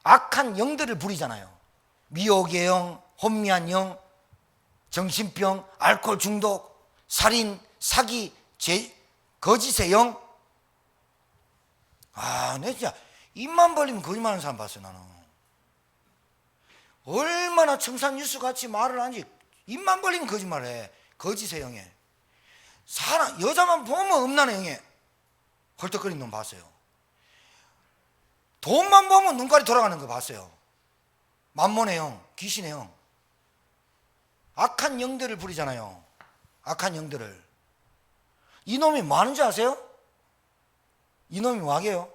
악한 영들을 부리잖아요. 미혹의 영, 혼미한 영, 정신병, 알코올 중독, 살인, 사기, 거짓의 영. 아, 내 진짜 입만 벌리면 거짓말하는 사람 봤어, 나는. 얼마나 청산 뉴스 같이 말을 하는지. 입만 벌리면 거짓말해. 거짓의 영에. 사람, 여자만 보면 음란의 영에 헐떡거리는 놈 봤어요. 돈만 보면 눈깔이 돌아가는 거 봤어요. 만몬의 영, 귀신의 영. 악한 영들을 부리잖아요. 악한 영들을. 이놈이 뭐 하는지 아세요? 이놈이 뭐 하게요?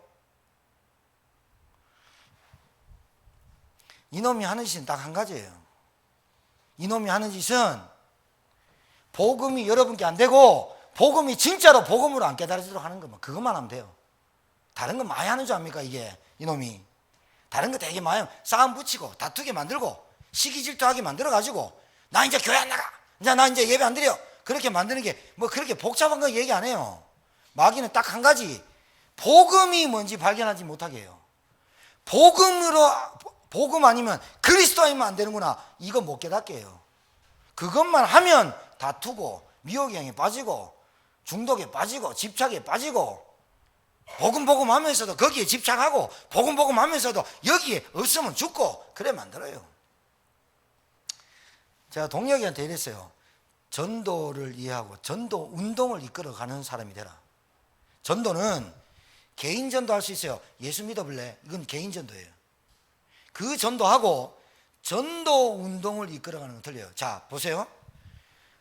이놈이 하는 짓은 딱 한 가지예요. 이놈이 하는 짓은 복음이 여러분께 안 되고 복음이 진짜로 복음으로 안 깨달아지도록 하는 것만, 그것만 하면 돼요. 다른 건 많이 하는 줄 압니까? 이게 이놈이 다른 거 되게 많이 싸움 붙이고 다투게 만들고 시기 질투하게 만들어가지고 나 이제 교회 안 나가, 나 이제 예배 안 드려, 그렇게 만드는 게 뭐 그렇게 복잡한 거 얘기 안 해요. 마귀는 딱 한 가지, 복음이 뭔지 발견하지 못하게 해요. 복음 아니면 그리스도 아니면 안 되는구나, 이거 못 깨닫게 해요. 그것만 하면 다투고 미혹의 영에 빠지고 중독에 빠지고 집착에 빠지고 복음 하면서도 거기에 집착하고 복음 하면서도 여기에 없으면 죽고 그래 만들어요. 제가 동혁이한테 이랬어요. 전도를 이해하고 전도 운동을 이끌어가는 사람이 되라. 전도는 개인 전도할 수 있어요. 예수 믿어볼래? 이건 개인 전도예요. 그 전도하고 전도 운동을 이끌어가는 건 틀려요. 자, 보세요.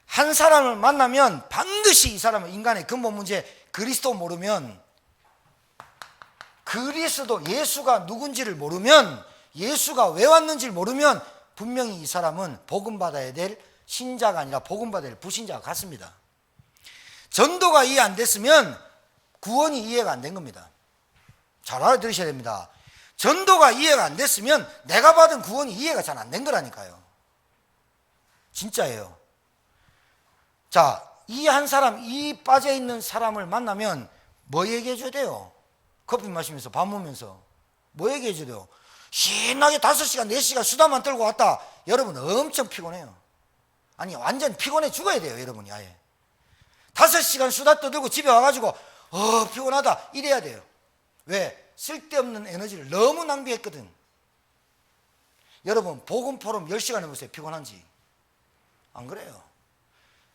한 사람을 만나면 반드시 이 사람은 인간의 근본 문제, 그리스도 모르면, 그리스도 예수가 누군지를 모르면, 예수가 왜 왔는지를 모르면 분명히 이 사람은 복음받아야 될 신자가 아니라 복음받아야 될 불신자가 같습니다. 전도가 이해 안 됐으면 구원이 이해가 안 된 겁니다. 잘 알아들으셔야 됩니다. 전도가 이해가 안 됐으면 내가 받은 구원이 이해가 잘 안 된 거라니까요. 진짜예요. 자, 이 한 사람, 이 빠져있는 사람을 만나면 뭐 얘기해 줘야 돼요? 커피 마시면서 밥 먹으면서 뭐 얘기해 줘야 돼요? 신나게 5시간 4시간 수다만 떨고 왔다. 여러분 엄청 피곤해요. 아니 완전 피곤해 죽어야 돼요. 여러분이 아예 5시간 수다 떠들고 집에 와가지고 피곤하다 이래야 돼요. 왜? 쓸데없는 에너지를 너무 낭비했거든. 여러분 복음 포럼 10시간 해보세요. 피곤한지. 안 그래요?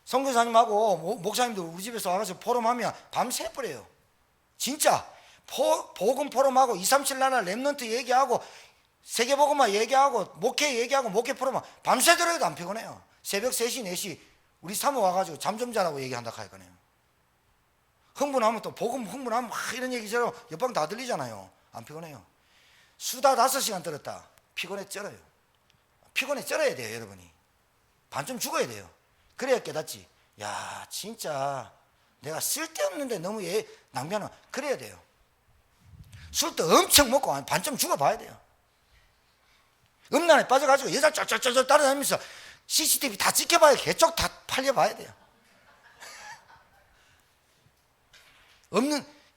선교사님하고 목사님도 우리 집에서 와서 포럼하면 밤새 버려요. 진짜 복음 포럼하고 237 나라 랩넌트 얘기하고 세계복음화 얘기하고 목회 얘기하고 목회 포럼하고 밤새 들어도 안 피곤해요. 새벽 3시 4시 우리 사모 와가지고 잠 좀 자라고 얘기한다 하거든요. 흥분하면 또 복음 흥분하면 막 이런 얘기처럼 옆방 다 들리잖아요. 안 피곤해요. 수다 5시간 들었다. 피곤해 쩔어요. 피곤해 쩔어야 돼요. 여러분이 반쯤 죽어야 돼요. 그래야 깨닫지. 야 진짜 내가 쓸데없는데 너무 낭비하는, 그래야 돼요. 술도 엄청 먹고 반쯤 죽어봐야 돼요. 음란에 빠져가지고 여자 쩔쩔쩔 따라다니면서 CCTV 다 찍혀봐야 개쪽 다 팔려봐야 돼요.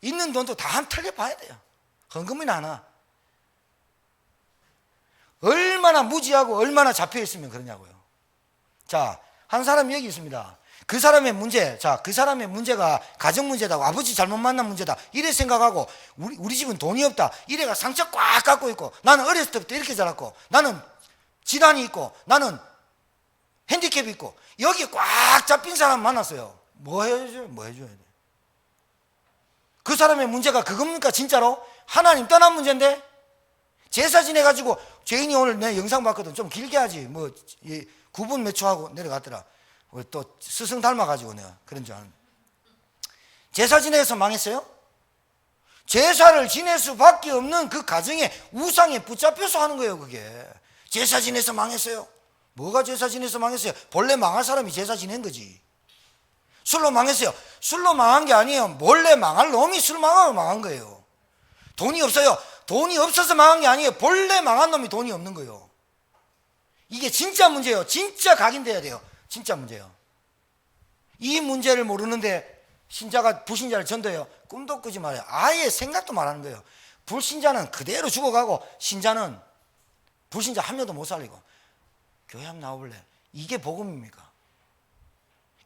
있는 돈도 다 한 털려봐야 돼요. 헌금이나 하나. 얼마나 무지하고 얼마나 잡혀있으면 그러냐고요. 자, 한 사람 얘기 있습니다. 그 사람의 문제, 자, 그 사람의 문제가 가정 문제다, 아버지 잘못 만난 문제다, 이래 생각하고, 우리 집은 돈이 없다, 이래가 상처 꽉 갖고 있고, 나는 어렸을 때부터 이렇게 자랐고, 나는 질환이 있고, 나는 핸디캡이 있고, 여기 꽉 잡힌 사람 만났어요. 뭐 해줘야 돼? 그 사람의 문제가 그겁니까, 진짜로? 하나님 떠난 문제인데? 제사 지내가지고, 죄인이 오늘 내 영상 봤거든. 좀 길게 하지. 9분 몇 초 하고 내려갔더라. 또 스승 닮아가지고 내가 그런 줄 아는. 제사 지내서 망했어요? 제사를 지낼 수밖에 없는 그 가정에 우상에 붙잡혀서 하는 거예요. 그게 제사 지내서 망했어요. 뭐가 제사 지내서 망했어요? 본래 망할 사람이 제사 지낸 거지. 술로 망했어요. 술로 망한 게 아니에요. 몰래 망할 놈이 술 망하고 망한 거예요. 돈이 없어요. 돈이 없어서 망한 게 아니에요. 본래 망한 놈이 돈이 없는 거예요. 이게 진짜 문제예요. 진짜 각인돼야 돼요. 진짜 문제예요. 이 문제를 모르는데 신자가 불신자를 전도해요. 꿈도 꾸지 말아요. 아예 생각도 말하는 거예요. 불신자는 그대로 죽어가고 신자는 불신자 한 명도 못 살리고. 교회 한번 나와볼래? 이게 복음입니까?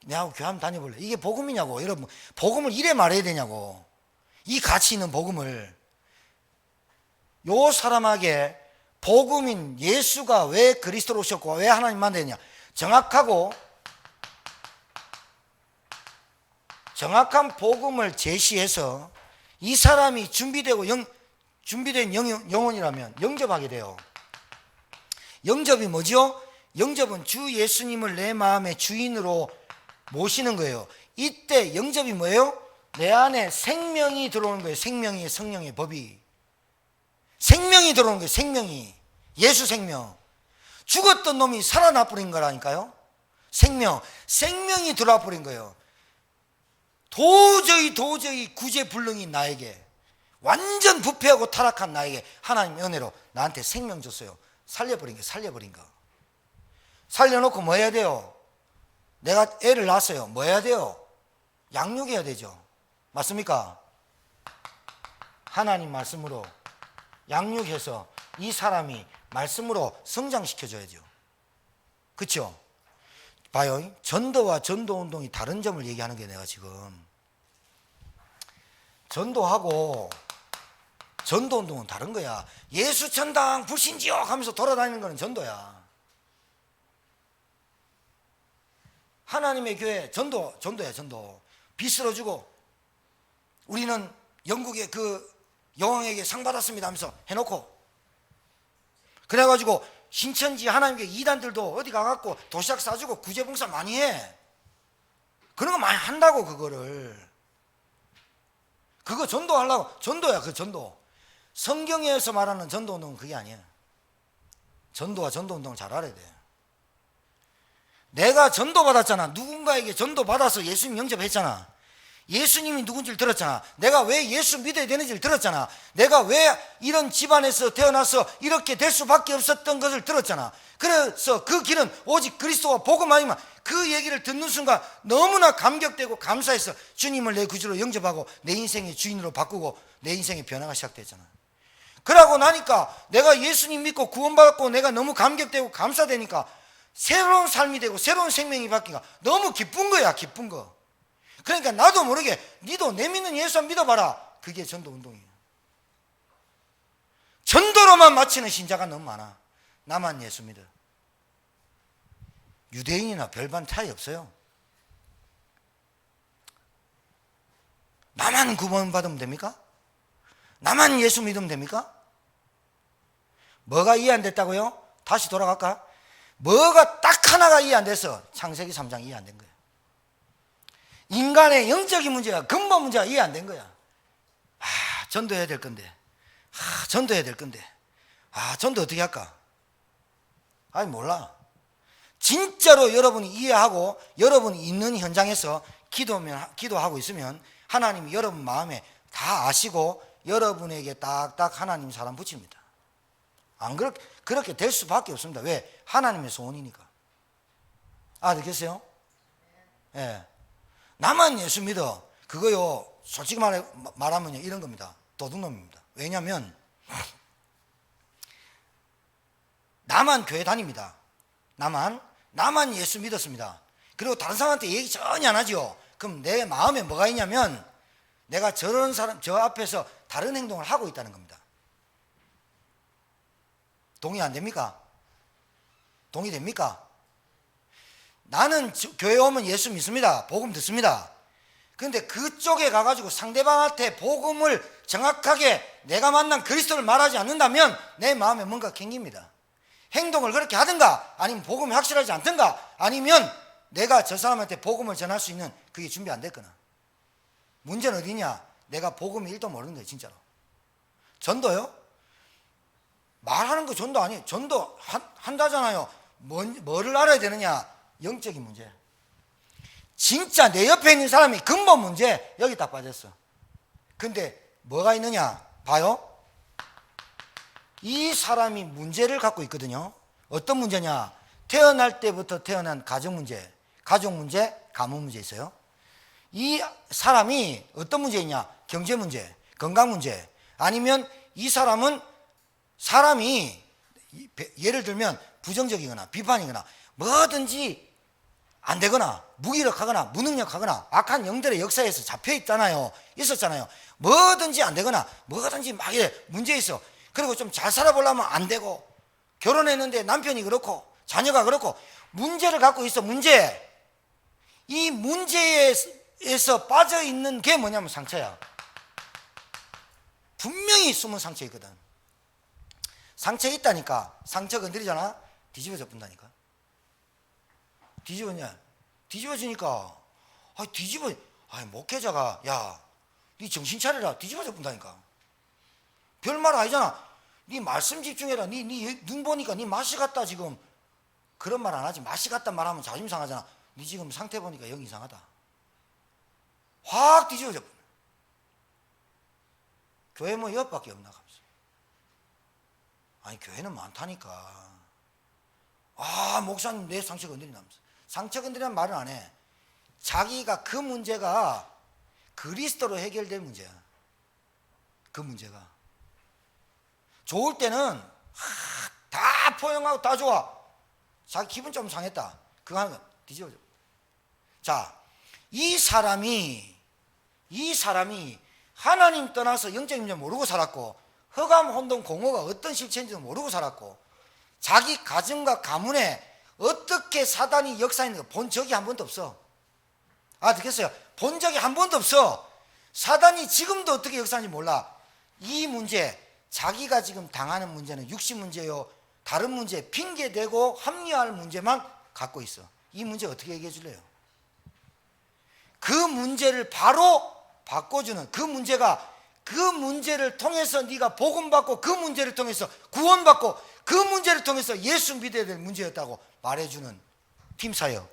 내하고 교회 한번 다녀볼래? 이게 복음이냐고. 여러분, 복음을 이래 말해야 되냐고. 이 가치 있는 복음을. 요 사람에게 복음인 예수가 왜 그리스도로 오셨고 왜 하나님 만드냐, 정확한 복음을 제시해서 이 사람이 준비된 영혼이라면 영접하게 돼요. 영접이 뭐죠? 영접은 주 예수님을 내 마음의 주인으로 모시는 거예요. 이때 영접이 뭐예요? 내 안에 생명이 들어오는 거예요. 생명이, 성령의 법이. 생명이 들어오는 거예요. 생명이. 예수 생명. 죽었던 놈이 살아나 버린 거라니까요. 생명이 들어와 버린 거예요. 도저히 구제불능인 나에게, 완전 부패하고 타락한 나에게 하나님 은혜로 나한테 생명 줬어요. 살려버린 거. 살려놓고 뭐 해야 돼요? 내가 애를 낳았어요. 뭐 해야 돼요? 양육해야 되죠. 맞습니까? 하나님 말씀으로 양육해서 이 사람이 말씀으로 성장시켜줘야죠. 그렇죠? 봐요. 전도와 전도운동이 다른 점을 얘기하는 게 내가 지금. 전도하고 전도운동은 다른 거야. 예수 전당 불신지옥 하면서 돌아다니는 거는 전도야. 하나님의 교회 전도야. 빚 쓸어주고 우리는 영국의 그 여왕에게 상 받았습니다 하면서 해놓고, 그래가지고 신천지 하나님께 이단들도 어디 가갖고 도시락 싸주고 구제봉사 많이 해. 그런 거 많이 한다고. 그거 전도하려고. 전도야. 그 전도. 성경에서 말하는 전도운동은 그게 아니야. 전도와 전도운동 잘 알아야 돼. 내가 전도받았잖아. 누군가에게 전도받아서 예수님 영접했잖아. 예수님이 누군지를 들었잖아. 내가 왜 예수 믿어야 되는지를 들었잖아. 내가 왜 이런 집안에서 태어나서 이렇게 될 수밖에 없었던 것을 들었잖아. 그래서 그 길은 오직 그리스도와 복음 아니면, 그 얘기를 듣는 순간 너무나 감격되고 감사해서 주님을 내 구주로 영접하고 내 인생의 주인으로 바꾸고 내 인생의 변화가 시작됐잖아. 그러고 나니까 내가 예수님 믿고 구원받고 내가 너무 감격되고 감사되니까 새로운 삶이 되고 새로운 생명이 바뀌니까 너무 기쁜 거야. 기쁜 거. 그러니까 나도 모르게 니도 내 믿는 예수 믿어봐라. 그게 전도운동이에요. 전도로만 마치는 신자가 너무 많아. 나만 예수 믿어. 유대인이나 별반 차이 없어요. 나만 구원받으면 됩니까? 나만 예수 믿으면 됩니까? 뭐가 이해 안 됐다고요? 다시 돌아갈까? 뭐가 딱 하나가 이해 안 됐어. 창세기 3장 이해 안 된 거야. 인간의 영적인 문제가, 근본 문제가 이해 안 된 거야. 전도해야 될 건데. 전도 어떻게 할까? 몰라. 진짜로 여러분이 이해하고 여러분이 있는 현장에서 기도하고 있으면 하나님이 여러분 마음에 다 아시고 여러분에게 딱딱 하나님 사람 붙입니다. 안 그렇게 될 수밖에 없습니다. 왜? 하나님의 소원이니까. 알겠어요? 예. 나만 예수 믿어. 그거요, 솔직히 말하면 이런 겁니다. 도둑놈입니다. 왜냐하면 나만 교회 다닙니다. 나만 예수 믿었습니다. 그리고 다른 사람한테 얘기 전혀 안 하죠. 그럼 내 마음에 뭐가 있냐면 내가 저런 사람 저 앞에서 다른 행동을 하고 있다는 겁니다. 동의 안 됩니까? 동의됩니까? 나는 교회 오면 예수 믿습니다. 복음 듣습니다. 그런데 그쪽에 가가지고 상대방한테 복음을 정확하게 내가 만난 그리스도를 말하지 않는다면 내 마음에 뭔가 캥깁니다. 행동을 그렇게 하든가 아니면 복음이 확실하지 않든가 아니면 내가 저 사람한테 복음을 전할 수 있는 그게 준비 안 됐거나. 문제는 어디냐? 내가 복음을 1도 모르는 거예요, 진짜로. 전도요? 말하는 거 전도 아니에요. 전도 한다잖아요. 뭐를 알아야 되느냐? 영적인 문제. 진짜 내 옆에 있는 사람이 근본 문제, 여기 딱 빠졌어. 근데 뭐가 있느냐? 봐요. 이 사람이 문제를 갖고 있거든요. 어떤 문제냐? 태어날 때부터 태어난 가정 문제, 가문 문제 있어요. 이 사람이 어떤 문제 있냐? 경제 문제, 건강 문제. 아니면 이 사람은 사람이 예를 들면 부정적이거나 비판이거나 뭐든지 안 되거나 무기력하거나 무능력하거나 악한 영들의 역사에서 잡혀 있었잖아요. 뭐든지 안 되거나 뭐든지 막 문제 있어. 그리고 좀 잘 살아보려면 안 되고, 결혼했는데 남편이 그렇고 자녀가 그렇고 문제를 갖고 있어. 이 문제에서 빠져 있는 게 뭐냐면 상처야. 분명히 숨은 상처 있거든. 상처 있다니까. 상처 건드리잖아, 뒤집어져 본다니까. 뒤집어지니까 목회자가 야, 네 정신 차려라, 뒤집어져 본다니까. 별말 아니잖아. 네 말씀 집중해라. 네 눈 보니까 네 맛이 같다. 지금 그런 말 안 하지. 맛이 같다 말하면 자존심 상하잖아. 네 지금 상태 보니까 영 이상하다. 확 뒤집어져 버려. 교회 뭐 이것밖에 없나 하면서. 아니 교회는 많다니까. 목사님 내 상처 건드리나면서. 상처 건드리는 말은 안 해. 자기가 그 문제가 그리스도로 해결될 문제야. 그 문제가 좋을 때는 다 포용하고 다 좋아. 자기 기분 좀 상했다. 그거 하는 거 뒤집어져. 자, 이 사람이 하나님 떠나서 영적인 문제 모르고 살았고, 허감, 혼돈, 공허가 어떤 실체인지도 모르고 살았고, 자기 가정과 가문에 어떻게 사단이 역사했는가 본 적이 한 번도 없어. 듣겠어요? 본 적이 한 번도 없어. 사단이 지금도 어떻게 역사하는지 몰라. 이 문제, 자기가 지금 당하는 문제는 육신 문제요, 다른 문제, 핑계대고 합리화할 문제만 갖고 있어. 이 문제 어떻게 얘기해 줄래요? 그 문제를 바로 바꿔주는, 그 문제를 통해서 네가 복음받고, 그 문제를 통해서 구원받고, 그 문제를 통해서 예수 믿어야 될 문제였다고 말해주는 팀 사역.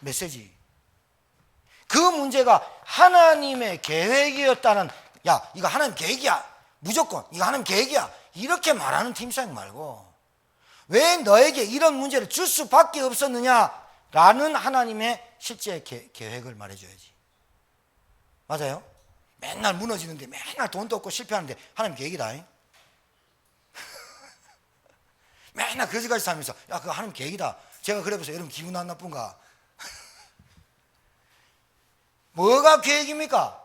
메시지. 그 문제가 하나님의 계획이었다는, 야 이거 하나님 계획이야, 무조건 이거 하나님 계획이야, 이렇게 말하는 팀 사역 말고, 왜 너에게 이런 문제를 줄 수밖에 없었느냐라는 하나님의 실제 계획을 말해줘야지. 맞아요? 맨날 무너지는데, 맨날 돈도 없고 실패하는데 하나님 계획이다. 맨날 거지같이 살면서 야 그거 하나님 계획이다. 제가 그래서 여러분 기분 안 나쁜가? 뭐가 계획입니까?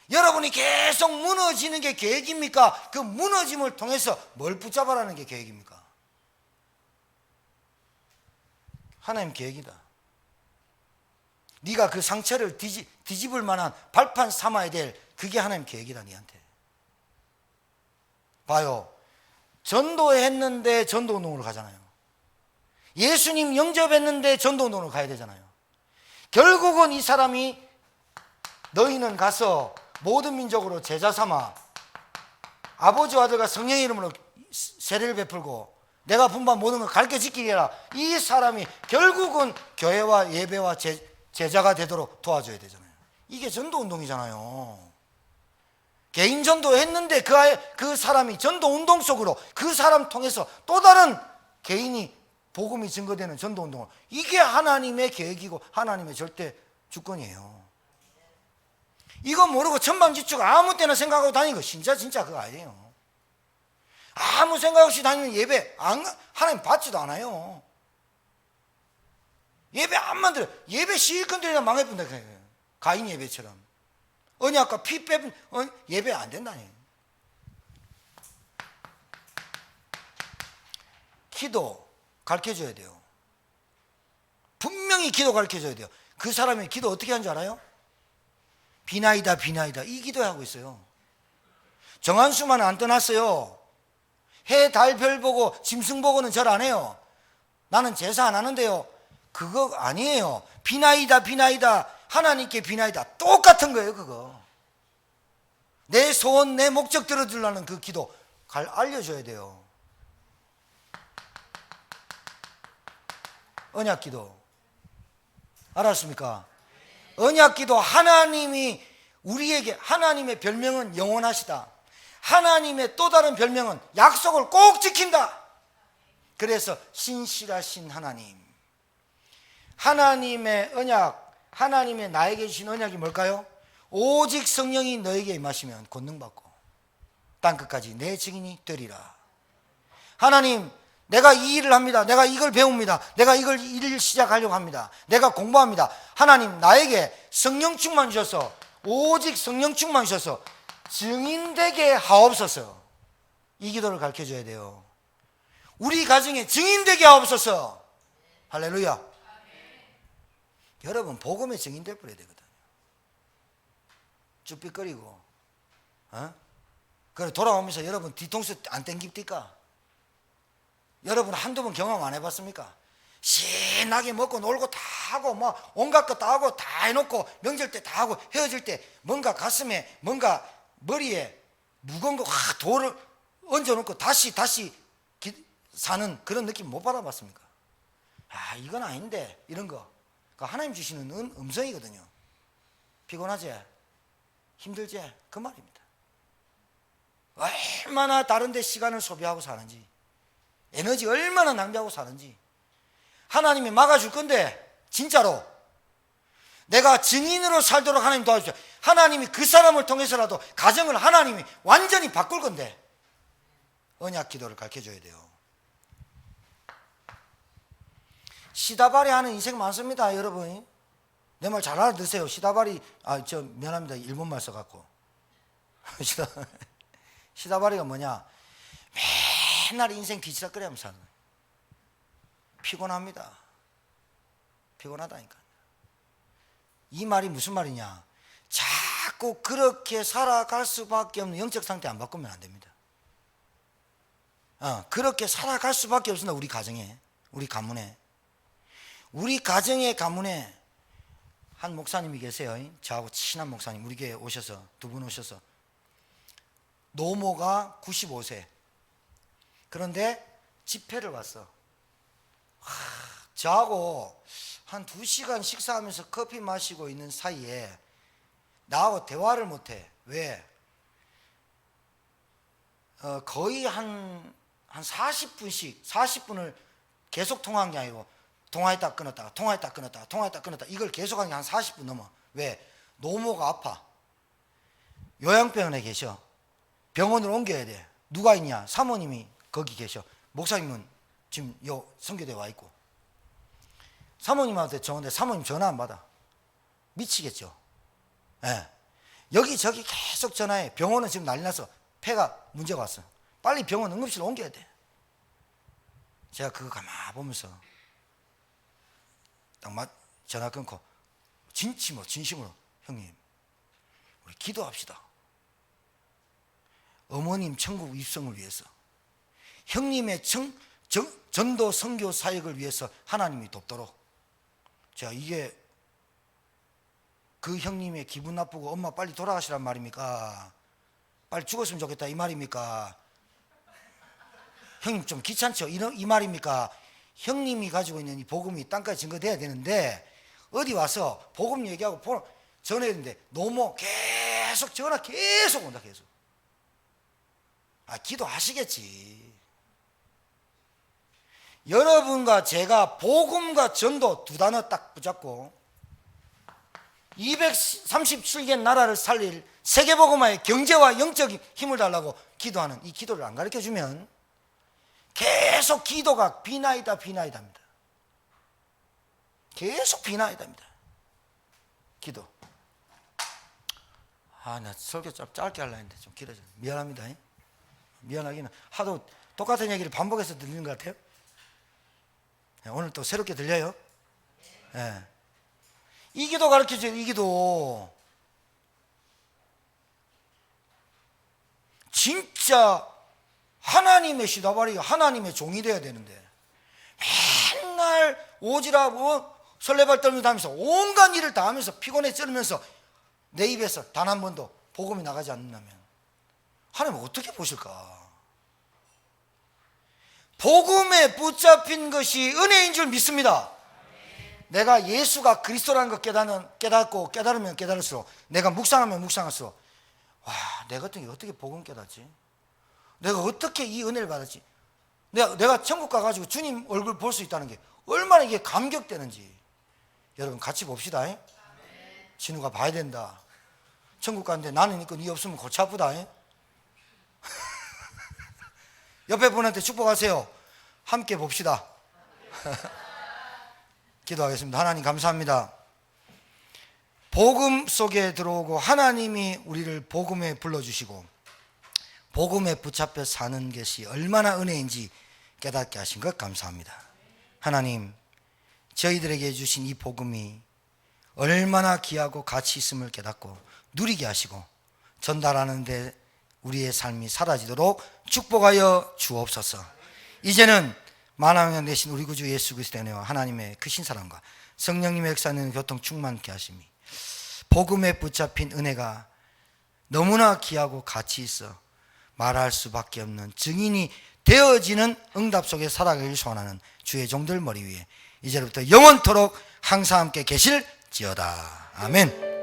여러분이 계속 무너지는 게 계획입니까? 그 무너짐을 통해서 뭘 붙잡아라는 게 계획입니까? 하나님 계획이다. 네가 그 상처를 뒤집을 만한 발판 삼아야 될, 그게 하나님 계획이다. 네한테. 봐요. 전도했는데 전도운동으로 가잖아요. 예수님 영접했는데 전도운동으로 가야 되잖아요. 결국은 이 사람이 너희는 가서 모든 민족으로 제자 삼아 아버지와 아들과 성령의 이름으로 세례를 베풀고 내가 분부한 모든 걸 가르쳐 지키게 해라. 이 사람이 결국은 교회와 예배와 제자가 되도록 도와줘야 되잖아요. 이게 전도운동이잖아요. 개인 전도했는데 그 사람이 전도운동 속으로 그 사람 통해서 또 다른 개인이 복음이 증거되는 전도운동을, 이게 하나님의 계획이고 하나님의 절대 주권이에요. 이거 모르고 천방지축 아무 때나 생각하고 다니는 거 진짜 그거 아니에요. 아무 생각 없이 다니는 예배 하나님 받지도 않아요. 예배 안 만들어. 예배 실컷 드리다 망해본다. 가인 예배처럼 언약과 피 빼면 예배 안 된다니. 기도 가르쳐줘야 돼요. 분명히 기도 가르쳐줘야 돼요. 그 사람이 기도 어떻게 하는 줄 알아요? 비나이다 이 기도하고 있어요. 정한수만 안 떠났어요. 해, 달, 별 보고 짐승 보고는 절 안 해요. 나는 제사 안 하는데요. 그거 아니에요. 비나이다 비나이다 하나님께 비나이다 똑같은 거예요. 그거 내 소원 내 목적 들어주려는 그 기도 알려줘야 돼요. 언약 기도 알았습니까? 언약 기도 하나님이 우리에게 하나님의 별명은 영원하시다. 하나님의 또 다른 별명은 약속을 꼭 지킨다. 그래서 신실하신 하나님, 하나님의 언약, 하나님의 나에게 주신 언약이 뭘까요? 오직 성령이 너에게 임하시면 권능받고 땅끝까지 내 증인이 되리라. 하나님, 내가 이 일을 합니다. 내가 이걸 배웁니다. 내가 이걸 일을 시작하려고 합니다. 내가 공부합니다. 하나님, 나에게 성령 충만 주셔서 오직 성령 충만 주셔서 증인되게 하옵소서. 이 기도를 가르쳐줘야 돼요. 우리 가정에 증인되게 하옵소서. 할렐루야. 여러분 복음의 증인될 버려야 되거든요. 쭈삣거리고 그래 돌아오면서 여러분 뒤통수 안 땡깁니까? 여러분 한두 번 경험 안 해봤습니까? 신나게 먹고 놀고 다 하고 뭐 온갖 것 다 하고 다 해놓고 명절 때 다 하고 헤어질 때 뭔가 가슴에 뭔가 머리에 무거운 거 확 돌을 얹어놓고 다시 사는 그런 느낌 못 받아봤습니까? 아 이건 아닌데 이런 거 그러니까 하나님 주시는 음성이거든요. 피곤하지? 힘들지? 그 말입니다. 얼마나 다른 데 시간을 소비하고 사는지 에너지 얼마나 낭비하고 사는지 하나님이 막아줄 건데 진짜로 내가 증인으로 살도록 하나님 도와주세요. 하나님이 그 사람을 통해서라도 가정을 하나님이 완전히 바꿀 건데 언약 기도를 가르쳐줘야 돼요. 시다발이 하는 인생 많습니다. 여러분 내 말 잘 알아듣으세요. 시다발이 미안합니다. 일본말 써갖고 시다발이가 뭐냐 맨날 인생 뒤치락거리면서 사는 거예요. 피곤합니다. 피곤하다니까. 이 말이 무슨 말이냐 자꾸 그렇게 살아갈 수밖에 없는 영적 상태 안 바꾸면 안 됩니다. 그렇게 살아갈 수밖에 없습니다. 우리 가정에 우리 가문에 우리 가정의 가문에 한 목사님이 계세요. 저하고 친한 목사님 우리 교회에 오셔서 두 분 오셔서 노모가 95세 그런데 집회를 왔어. 저하고 한 2시간 식사하면서 커피 마시고 있는 사이에 나하고 대화를 못해. 왜? 거의 한 40분을 계속 통화한 게 아니고 통화했다 끊었다가 통화했다 끊었다가 통화했다 끊었다가 이걸 계속 한 게 한 40분 넘어. 왜? 노모가 아파. 요양병원에 계셔. 병원으로 옮겨야 돼. 누가 있냐? 사모님이 거기 계셔. 목사님은 지금 요 선교대 와 있고. 사모님한테 전화했는데 사모님 전화 안 받아. 미치겠죠. 예. 여기저기 계속 전화해. 병원은 지금 난리 나서 폐가 문제가 왔어. 빨리 병원 응급실로 옮겨야 돼. 제가 그거 가만 보면서 딱 전화 끊고 진심으로 형님 우리 기도합시다. 어머님 천국 입성을 위해서 형님의 전도 선교 사역을 위해서 하나님이 돕도록 자 이게 그 형님의 기분 나쁘고 엄마 빨리 돌아가시란 말입니까? 빨리 죽었으면 좋겠다 이 말입니까? 형님 좀 귀찮죠? 이 말입니까? 형님이 가지고 있는 이 복음이 땅까지 증거돼야 되는데 어디 와서 복음 얘기하고 전해야 되는데 노모 계속 전화 계속 온다 계속. 기도하시겠지. 여러분과 제가 복음과 전도 두 단어 딱 붙잡고 237개 나라를 살릴 세계복음화의 경제와 영적 힘을 달라고 기도하는 이 기도를 안 가르쳐주면 계속 기도가 비나이다 합니다. 계속 비나이다 합니다. 기도. 나 설교 좀 짧게 하려고 했는데 좀 길어져. 미안합니다. 미안하기는 하도 똑같은 얘기를 반복해서 들리는 것 같아요. 오늘 또 새롭게 들려요? 네. 이 기도 가르쳐줘요. 이 기도 진짜 하나님의 시다바리, 하나님의 종이 되어야 되는데 맨날 오지랖 설레발 떨면서 다니면서 온갖 일을 다 하면서 피곤해 쩔면서 내 입에서 단 한 번도 복음이 나가지 않는다면 하나님 어떻게 보실까? 복음에 붙잡힌 것이 은혜인 줄 믿습니다. 내가 예수가 그리스도라는 것 깨닫고 깨달으면 깨달을수록, 내가 묵상하면 묵상할수록, 와, 내 같은 게 어떻게 복음 깨닫지? 내가 어떻게 이 은혜를 받았지? 내가 천국 가가지고 주님 얼굴 볼 수 있다는 게 얼마나 이게 감격되는지 여러분 같이 봅시다. 진우가 봐야 된다. 천국 가는데 나는 있고 네 없으면 골치 아프다. 옆에 분한테 축복하세요. 함께 봅시다. 기도하겠습니다. 하나님 감사합니다. 복음 속에 들어오고 하나님이 우리를 복음에 불러주시고 복음에 붙잡혀 사는 것이 얼마나 은혜인지 깨닫게 하신 것 감사합니다. 하나님, 저희들에게 주신 이 복음이 얼마나 귀하고 가치 있음을 깨닫고 누리게 하시고 전달하는데 우리의 삶이 사라지도록 축복하여 주옵소서. 이제는 만왕의 되신 우리 구주 예수 그리스도의 은혜와 하나님의 크신 사랑과 성령님의 역사는 교통 충만케 하심이 복음에 붙잡힌 은혜가 너무나 귀하고 가치 있어 말할 수밖에 없는 증인이 되어지는 응답 속에 살아가길 소원하는 주의 종들 머리 위에 이제부터 영원토록 항상 함께 계실지어다. 아멘.